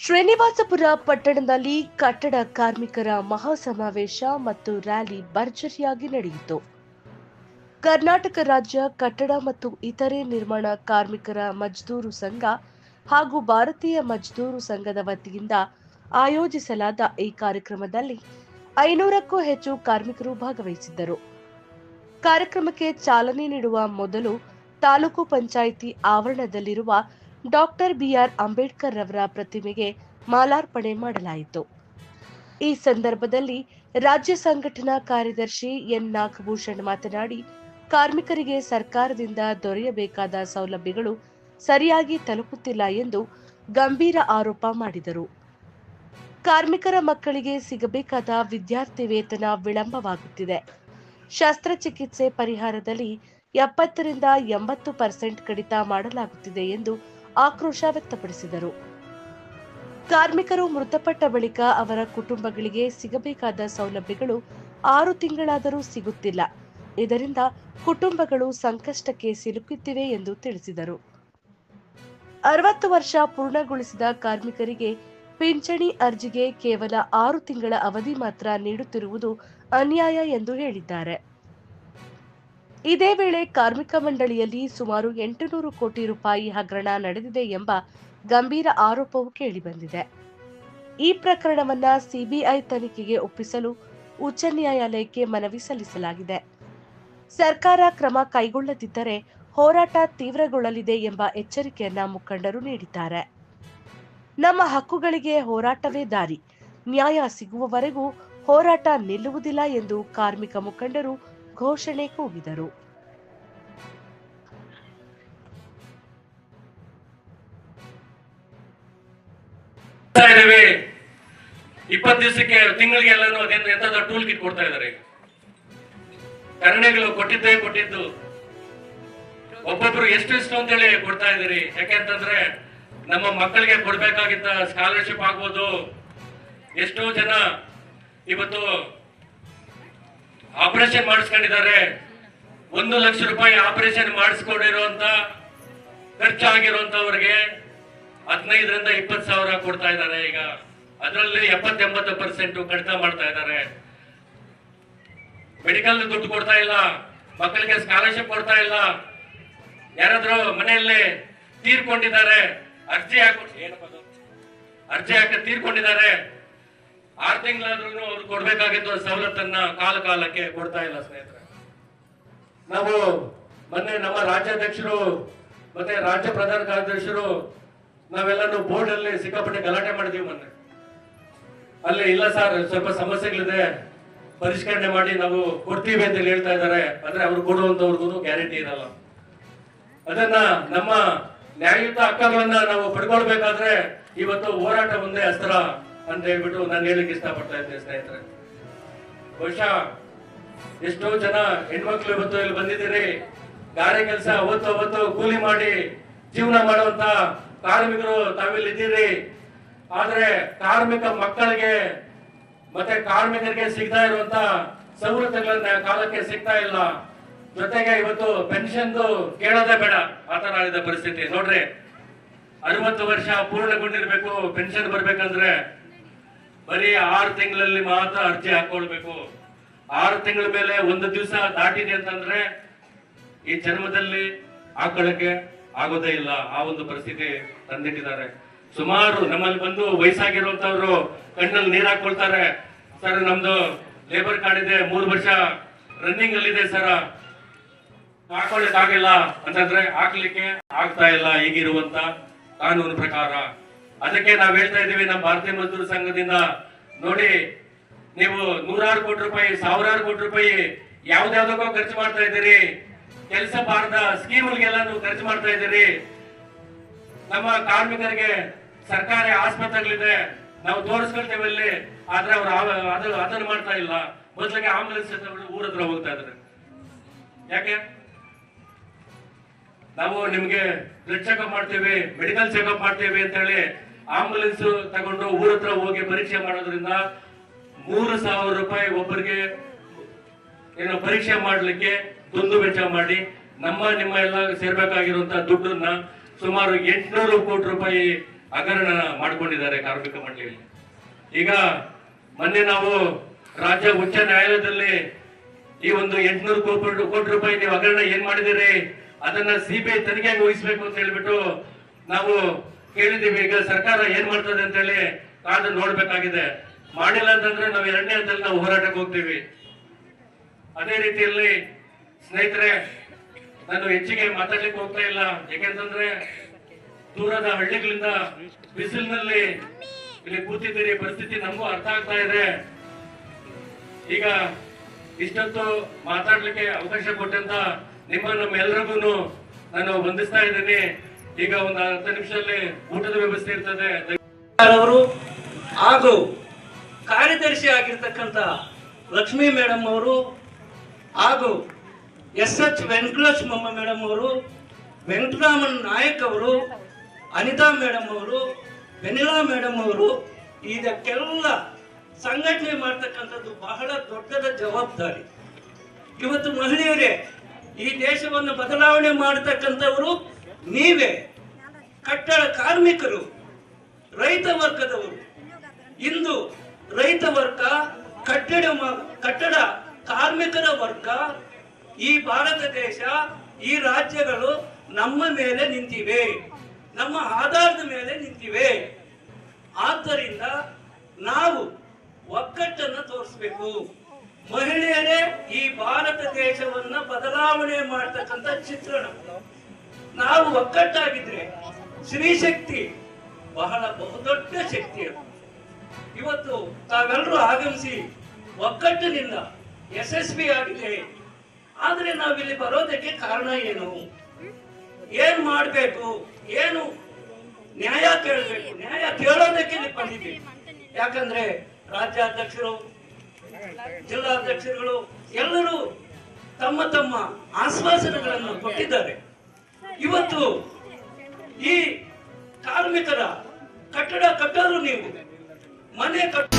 ಶ್ರೀನಿವಾಸಪುರ ಪಟ್ಟಣದಲ್ಲಿ ಕಟ್ಟಡ ಕಾರ್ಮಿಕರ ಮಹಾಸಮಾವೇಶ ಮತ್ತು ರ್ಯಾಲಿ ಭರ್ಜರಿಯಾಗಿ ನಡೆಯಿತು. ಕರ್ನಾಟಕ ರಾಜ್ಯ ಕಟ್ಟಡ ಮತ್ತು ಇತರೆ ನಿರ್ಮಾಣ ಕಾರ್ಮಿಕರ ಮಜ್ದೂರು ಸಂಘ ಹಾಗೂ ಭಾರತೀಯ ಮಜ್ದೂರು ಸಂಘದ ವತಿಯಿಂದ ಆಯೋಜಿಸಲಾದ ಈ ಕಾರ್ಯಕ್ರಮದಲ್ಲಿ 500ಕ್ಕೂ ಹೆಚ್ಚು ಕಾರ್ಮಿಕರು ಭಾಗವಹಿಸಿದ್ದರು. ಕಾರ್ಯಕ್ರಮಕ್ಕೆ ಚಾಲನೆ ನೀಡುವ ಮೊದಲು ತಾಲೂಕು ಪಂಚಾಯಿತಿ ಆವರಣದಲ್ಲಿರುವ ಡಾಕ್ಟರ್ ಬಿಆರ್ ಅಂಬೇಡ್ಕರ್ ರವರ ಪ್ರತಿಮೆಗೆ ಮಾಲಾರ್ಪಣೆ ಮಾಡಲಾಯಿತು. ಈ ಸಂದರ್ಭದಲ್ಲಿ ರಾಜ್ಯ ಸಂಘಟನಾ ಕಾರ್ಯದರ್ಶಿ ಎನ್ ನಾಗಭೂಷಣ್ ಮಾತನಾಡಿ, ಕಾರ್ಮಿಕರಿಗೆ ಸರ್ಕಾರದಿಂದ ದೊರೆಯಬೇಕಾದ ಸೌಲಭ್ಯಗಳು ಸರಿಯಾಗಿ ತಲುಪುತ್ತಿಲ್ಲ ಎಂದು ಗಂಭೀರ ಆರೋಪ ಮಾಡಿದರು. ಕಾರ್ಮಿಕರ ಮಕ್ಕಳಿಗೆ ಸಿಗಬೇಕಾದ ವಿದ್ಯಾರ್ಥಿ ವೇತನ ವಿಳಂಬವಾಗುತ್ತಿದೆ. ಶಸ್ತ್ರಚಿಕಿತ್ಸೆ ಪರಿಹಾರದಲ್ಲಿ 70ರಿಂದ 80% ಕಡಿತ ಮಾಡಲಾಗುತ್ತಿದೆ ಎಂದು ಆಕ್ರೋಶ ವ್ಯಕ್ತಪಡಿಸಿದರು. ಕಾರ್ಮಿಕರು ಮೃತಪಟ್ಟ ಬಳಿಕ ಅವರ ಕುಟುಂಬಗಳಿಗೆ ಸಿಗಬೇಕಾದ ಸೌಲಭ್ಯಗಳು 6 ತಿಂಗಳಾದರೂ ಸಿಗುತ್ತಿಲ್ಲ. ಇದರಿಂದ ಕುಟುಂಬಗಳು ಸಂಕಷ್ಟಕ್ಕೆ ಸಿಲುಕುತ್ತಿವೆ ಎಂದು ತಿಳಿಸಿದರು. 60 ವರ್ಷ ಪೂರ್ಣಗೊಳಿಸಿದ ಕಾರ್ಮಿಕರಿಗೆ ಪಿಂಚಣಿ ಅರ್ಜಿಗೆ ಕೇವಲ 6 ತಿಂಗಳ ಅವಧಿ ಮಾತ್ರ ನೀಡುತ್ತಿರುವುದು ಅನ್ಯಾಯ ಎಂದು ಹೇಳಿದ್ದಾರೆ. ಇದೇ ವೇಳೆ ಕಾರ್ಮಿಕ ಮಂಡಳಿಯಲ್ಲಿ ಸುಮಾರು 800 ಕೋಟಿ ರೂಪಾಯಿ ಹಗರಣ ನಡೆದಿದೆ ಎಂಬ ಗಂಭೀರ ಆರೋಪವು ಕೇಳಿಬಂದಿದೆ. ಈ ಪ್ರಕರಣವನ್ನು ಸಿಬಿಐ ತನಿಖೆಗೆ ಒಪ್ಪಿಸಲು ಉಚ್ಚ ನ್ಯಾಯಾಲಯಕ್ಕೆ ಮನವಿ ಸಲ್ಲಿಸಲಾಗಿದೆ. ಸರ್ಕಾರ ಕ್ರಮ ಕೈಗೊಳ್ಳದಿದ್ದರೆ ಹೋರಾಟ ತೀವ್ರಗೊಳ್ಳಲಿದೆ ಎಂಬ ಎಚ್ಚರಿಕೆಯನ್ನ ಮುಖಂಡರು ನೀಡಿದ್ದಾರೆ. ನಮ್ಮ ಹಕ್ಕುಗಳಿಗೆ ಹೋರಾಟವೇ ದಾರಿ, ನ್ಯಾಯ ಸಿಗುವವರೆಗೂ ಹೋರಾಟ ನಿಲ್ಲುವುದಿಲ್ಲ ಎಂದು ಕಾರ್ಮಿಕ ಮುಖಂಡರು ಘೋಷಣೆ ಕೂಗಿದರು. ಇಪ್ಪತ್ತು ದಿವಸಕ್ಕೆ ತಿಂಗಳಿಗೆ ಎಲ್ಲಾನು ಎಂತದ ಟೂಲ್ ಕಿಟ್ ಕೊಡ್ತಾ ಇದ್ದಾರೆ. ಕರುಣೆಗಳು ಕೊಟ್ಟಿದ್ದು ಒಬ್ಬೊಬ್ರು ಎಷ್ಟು ಅಂತೇಳಿ ಕೊಡ್ತಾ ಇದ್ದೀರಿ. ಯಾಕೆಂತಂದ್ರೆ ನಮ್ಮ ಮಕ್ಕಳಿಗೆ ಕೊಡ್ಬೇಕಾಗಿದ್ದ ಸ್ಕಾಲರ್ಶಿಪ್ ಆಗ್ಬೋದು. ಎಷ್ಟೋ ಜನ ಇವತ್ತು ಆಪರೇಷನ್ ಮಾಡಿಸ್ಕೊಂಡಿದ್ದಾರೆ. 1 ಲಕ್ಷ ರೂಪಾಯಿ ಆಪರೇಷನ್ ಮಾಡಿಸ್ಕೊಂಡಿರುವಂತ ಖರ್ಚಾಗಿರುವಂತವ್ರಿಗೆ 15ರಿಂದ 20 ಸಾವಿರ ಕೊಡ್ತಾ ಇದ್ದಾರೆ. ಈಗ ಅದರಲ್ಲಿ 70-80% ಕಡಿತ ಮಾಡ್ತಾ ಇದ್ದಾರೆ. ಮೆಡಿಕಲ್ ದುಡ್ಡು ಕೊಡ್ತಾ ಇಲ್ಲ, ಮಕ್ಕಳಿಗೆ ಸ್ಕಾಲರ್ಶಿಪ್ ಕೊಡ್ತಾ ಇಲ್ಲ. ಯಾರಾದ್ರೂ ಮನೆಯಲ್ಲಿ ತೀರ್ಕೊಂಡಿದ್ದಾರೆ, ಅರ್ಜಿ ಹಾಕಿ ತೀರ್ಕೊಂಡಿದ್ದಾರೆ, 6 ತಿಂಗಳಾದ್ರೂ ಅವ್ರು ಕೊಡ್ಬೇಕಾಗಿದ್ದ ಸವಲತ್ತನ್ನ ಕಾಲಕ್ಕೆ ಕೊಡ್ತಾ ಇಲ್ಲ. ಸ್ನೇಹಿತರೆ, ನಾವು ಮೊನ್ನೆ ನಮ್ಮ ರಾಜ್ಯಾಧ್ಯಕ್ಷರು ಮತ್ತೆ ರಾಜ್ಯ ಪ್ರಧಾನ ಕಾರ್ಯದರ್ಶಿರು ನಾವೆಲ್ಲಾನು ಬೋರ್ಡ್ ಅಲ್ಲಿ ಸಿಕ್ಕಾಪಟ್ಟೆ ಗಲಾಟೆ ಮಾಡಿದೀವಿ. ಮೊನ್ನೆ ಅಲ್ಲಿ ಇಲ್ಲ ಸರ್, ಸ್ವಲ್ಪ ಸಮಸ್ಯೆಗಳಿದೆ, ಪರಿಷ್ಕರಣೆ ಮಾಡಿ ನಾವು ಕೊಡ್ತೀವಿ ಅಂತ ಹೇಳ್ತಾ ಇದ್ದಾರೆ. ಆದ್ರೆ ಅವ್ರು ಕೊಡುವಂತವ್ರಿಗೂ ಗ್ಯಾರಂಟಿ ಇರಲ್ಲ. ಅದನ್ನ ನಮ್ಮ ನ್ಯಾಯಯುತ ಹಕ್ಕುಗಳನ್ನ ನಾವು ಪಡ್ಕೊಳ್ಬೇಕಾದ್ರೆ ಇವತ್ತು ಹೋರಾಟ ಒಂದೇ ಅಸ್ತ್ರ ಅಂತ ಹೇಳ್ಬಿಟ್ಟು ನಾನು ಹೇಳಿಕ್ಕೆ ಇಷ್ಟಪಡ್ತಾ ಇದ್ದೆ. ಸ್ನೇಹಿತರೆ, ಬಹುಶಃ ಎಷ್ಟೋ ಜನ ಹೆಣ್ಮಕ್ಳು ಇವತ್ತು ಇಲ್ಲಿ ಬಂದಿದ್ದೀರಿ. ಗಾರೆ ಕೆಲಸ ಅವತ್ತು ಕೂಲಿ ಮಾಡಿ ಜೀವನ ಮಾಡುವಂತ ಕಾರ್ಮಿಕರು ತಾವಿಲ್ಲಿ ಇದ್ದೀರಿ. ಆದ್ರೆ ಕಾರ್ಮಿಕ ಮಕ್ಕಳಿಗೆ ಮತ್ತೆ ಕಾರ್ಮಿಕರಿಗೆ ಸಿಗ್ತಾ ಇರುವಂತ ಸವಲತ್ತುಗಳನ್ನ ಕಾಲಕ್ಕೆ ಸಿಗ್ತಾ ಇಲ್ಲ. ಜೊತೆಗೆ ಇವತ್ತು ಪೆನ್ಷನ್ ಕೇಳೋದೇ ಬೇಡ, ಆತರ ಆದ ಪರಿಸ್ಥಿತಿ. ನೋಡ್ರಿ, 60 ವರ್ಷ ಪೂರ್ಣಗೊಂಡಿರ್ಬೇಕು, ಪೆನ್ಷನ್ ಬರ್ಬೇಕಂದ್ರೆ ಬರೀ 6 ತಿಂಗಳಲ್ಲಿ ಮಾತ್ರ ಅರ್ಜಿ ಹಾಕೊಳ್ಬೇಕು. 6 ತಿಂಗಳ ಮೇಲೆ 1 ದಿವಸ ದಾಟಿದೆ ಅಂತಂದ್ರೆ ಈ ಜನ್ಮದಲ್ಲಿ ಹಾಕೊಳ್ಳಕ್ಕೆ ಆಗೋದೇ ಇಲ್ಲ. ಆ ಒಂದು ಪರಿಸ್ಥಿತಿ ತಂದಿಟ್ಟಿದ್ದಾರೆ. ಸುಮಾರು ನಮ್ಮಲ್ಲಿ ಬಂದು ವಯಸ್ಸಾಗಿರುವಂತವ್ರು ಕಣ್ಣಲ್ಲಿ ನೀರ್ ಹಾಕೊಳ್ತಾರೆ. ಸರ್, ನಮ್ದು ಲೇಬರ್ ಕಾರ್ಡ್ ಇದೆ, 3 ವರ್ಷ ರನ್ನಿಂಗ್ ಅಲ್ಲಿ ಇದೆ ಸರ್, ಹಾಕೊಳ್ಳಿಕ್ ಆಗಿಲ್ಲ ಅಂತಂದ್ರೆ ಹಾಕ್ಲಿಕ್ಕೆ ಆಗ್ತಾ ಇಲ್ಲ ಈಗಿರುವಂತ ಕಾನೂನು ಪ್ರಕಾರ. ಅದಕ್ಕೆ ನಾವ್ ಹೇಳ್ತಾ ಇದೀವಿ ನಮ್ಮ ಭಾರತೀಯ ಮಜ್ದೂರ್ ಸಂಘದಿಂದ, ನೋಡಿ, ನೀವು 100 ಕೋಟಿ ರೂಪಾಯಿ, 1000 ಕೋಟಿ ರೂಪಾಯಿ ಯಾವ್ದಾವ್ದಕ್ಕೋ ಖರ್ಚು ಮಾಡ್ತಾ ಇದ್ದೀರಿ. ಕೆಲಸ ಬಾರದ ಸ್ಕೀಮ್ಗೆಲ್ಲ ನೀವು ಖರ್ಚು ಮಾಡ್ತಾ ಇದ್ದೀರಿ. ನಮ್ಮ ಕಾರ್ಮಿಕರಿಗೆ ಸರ್ಕಾರಿ ಆಸ್ಪತ್ರೆಗಳಿದೆ, ನಾವು ತೋರಿಸ್ಕೊಳ್ತೇವೆ ಅಲ್ಲಿ. ಆದ್ರೆ ಅವ್ರು ಅದನ್ನು ಮಾಡ್ತಾ ಇಲ್ಲ. ಮೊದಲಿಗೆ ಆಂಬುಲೆನ್ಸ್ ಊರ ಹತ್ರ ಹೋಗ್ತಾ ಇದ್ದಾರೆ. ಯಾಕೆ? ನಾವು ನಿಮ್ಗೆ ಬ್ಲಡ್ ಚೆಕ್ಅಪ್ ಮಾಡ್ತೀವಿ, ಮೆಡಿಕಲ್ ಚೆಕ್ಅಪ್ ಮಾಡ್ತೀವಿ ಅಂತ ಹೇಳಿ ಆಂಬುಲೆನ್ಸ್ ತಗೊಂಡು ಊರ ಹತ್ರ ಹೋಗಿ ಪರೀಕ್ಷೆ ಮಾಡೋದ್ರಿಂದ 3,000 ರೂಪಾಯಿ ಒಬ್ಬರಿಗೆ ಏನೋ ಪರೀಕ್ಷೆ ಮಾಡ್ಲಿಕ್ಕೆ ದುಂದು ವೆಚ್ಚ ಮಾಡಿ ನಿಮ್ಮ ಎಲ್ಲ ಸೇರ್ಬೇಕಾಗಿರುವಂತಹ ದುಡ್ಡನ್ನ ಸುಮಾರು 800 ಕೋಟಿ ರೂಪಾಯಿ ಹಗರಣ ಮಾಡಿಕೊಂಡಿದ್ದಾರೆ ಕಾರ್ಮಿಕ ಮಂಡಳಿಯಲ್ಲಿ. ಈಗ ಮೊನ್ನೆ ನಾವು ರಾಜ್ಯ ಉಚ್ಚ ನ್ಯಾಯಾಲಯದಲ್ಲಿ ಈ ಒಂದು 800 ಕೋಟಿ ರೂಪಾಯಿ ನೀವು ಹಗರಣ ಏನ್ ಮಾಡಿದಿರಿ ಅದನ್ನ ಸಿಬಿಐ ತನಿಖೆಗೆ ವಹಿಸ್ಬೇಕು ಅಂತ ಹೇಳ್ಬಿಟ್ಟು ನಾವು ಕೇಳಿದೀವಿ. ಈಗ ಸರ್ಕಾರ ಏನ್ ಮಾಡ್ತದೆ ಅಂತ ಹೇಳಿ ಕಾದು ನೋಡ್ಬೇಕಾಗಿದೆ. ಮಾಡಿಲ್ಲ ಅಂತಂದ್ರೆ ನಾವು 2ನೇ ಹಂತದಲ್ಲಿ ನಾವು ಹೋರಾಟಕ್ಕೆ ಹೋಗ್ತೀವಿ. ಅದೇ ರೀತಿಯಲ್ಲಿ ಸ್ನೇಹಿತರೆ, ನಾನು ಹೆಚ್ಚಿಗೆ ಮಾತಾಡ್ಲಿಕ್ಕೆ ಹೋಗ್ತಾ ಇಲ್ಲ. ಯಾಕೆಂತಂದ್ರೆ ದೂರದ ಹಳ್ಳಿಗಳಿಂದ ಬಿಸಿಲಿನಲ್ಲಿ ಇಲ್ಲಿ ಕೂತಿದ್ದೀರಿ, ಪರಿಸ್ಥಿತಿ ನಮಗೂ ಅರ್ಥ ಆಗ್ತಾ ಇದೆ. ಈಗ ಇಷ್ಟೊತ್ತು ಮಾತಾಡ್ಲಿಕ್ಕೆ ಅವಕಾಶ ಕೊಟ್ಟಂತ ನಮ್ಮೆಲ್ಲರಿಗೂ ನಾನು ವಂದಿಸ್ತಾ ಇದ್ದೀನಿ. ಈಗ ಒಂದು 10 ನಿಮಿಷದಲ್ಲಿ ಊಟದ ವ್ಯವಸ್ಥೆ ಇರ್ತದೆ. ಅವರು ಹಾಗೂ ಕಾರ್ಯದರ್ಶಿ ಆಗಿರ್ತಕ್ಕಂಥ ಲಕ್ಷ್ಮೀ ಮೇಡಮ್ ಅವರು ಹಾಗೂ SH ವೆಂಕಟಲಕ್ಷ್ಮಮ್ಮ ಮೇಡಮ್ ಅವರು, ವೆಂಕಟರಾಮನ್ ನಾಯಕ್ ಅವರು, ಅನಿತಾ ಮೇಡಮ್ ಅವರು, ವೆನಿಲಾ ಮೇಡಮ್ ಅವರು, ಇದಕ್ಕೆಲ್ಲ ಸಂಘಟನೆ ಮಾಡ್ತಕ್ಕಂಥದ್ದು ಬಹಳ ದೊಡ್ಡದ ಜವಾಬ್ದಾರಿ. ಇವತ್ತು ಮಹಿಳೆಯರೇ, ಈ ದೇಶವನ್ನು ಬದಲಾವಣೆ ಮಾಡತಕ್ಕಂಥವರು ನೀವೇ. ಕಟ್ಟಡ ಕಾರ್ಮಿಕರು, ರೈತ ವರ್ಗದವರು. ಇಂದು ರೈತ ವರ್ಗ, ಕಟ್ಟಡ ಕಾರ್ಮಿಕರ ವರ್ಗ, ಈ ಭಾರತ ದೇಶ, ಈ ರಾಜ್ಯಗಳು ನಮ್ಮ ಮೇಲೆ ನಿಂತಿವೆ, ನಮ್ಮ ಆಧಾರದ ಮೇಲೆ ನಿಂತಿವೆ. ಆದ್ದರಿಂದ ನಾವು ಒಗ್ಗಟ್ಟನ್ನು ತೋರಿಸಬೇಕು. ಮಹಿಳೆಯರೇ ಈ ಭಾರತ ದೇಶವನ್ನ ಬದಲಾವಣೆ ಮಾಡತಕ್ಕಂಥ ಚಿತ್ರಣ. ನಾವು ಒಗ್ಗಟ್ಟಾಗಿದ್ರೆ ಸ್ತ್ರೀಶಕ್ತಿ ಬಹಳ ಬಹುದೊಡ್ಡ ಶಕ್ತಿ. ಇವತ್ತು ತಾವೆಲ್ಲರೂ ಆಗಮಿಸಿ ಒಗ್ಗಟ್ಟಿನಿಂದ ಯಶಸ್ವಿ ಆಗಿದೆ. ಆದ್ರೆ ನಾವಿಲ್ಲಿ ಬರೋದಕ್ಕೆ ಕಾರಣ ಏನು, ಏನ್ ಮಾಡ್ಬೇಕು, ಏನು ನ್ಯಾಯ ಕೇಳಬೇಕು, ನ್ಯಾಯ ಕೇಳೋದಕ್ಕೆ ಇಲ್ಲಿ ಬಂದಿದ್ದೀವಿ. ಯಾಕಂದ್ರೆ ರಾಜ್ಯಾಧ್ಯಕ್ಷರು, ಜಿಲ್ಲಾಧ್ಯಕ್ಷರುಗಳು ಎಲ್ಲರೂ ತಮ್ಮ ತಮ್ಮ ಆಶ್ವಾಸನೆಗಳನ್ನು ಕೊಟ್ಟಿದ್ದಾರೆ. ಇವತ್ತು ಈ ಕಾರ್ಮಿಕರ ಕಟ್ಟಡ ಕಟ್ಟೋರು, ನೀವು ಮನೆ ಕಟ್ಟ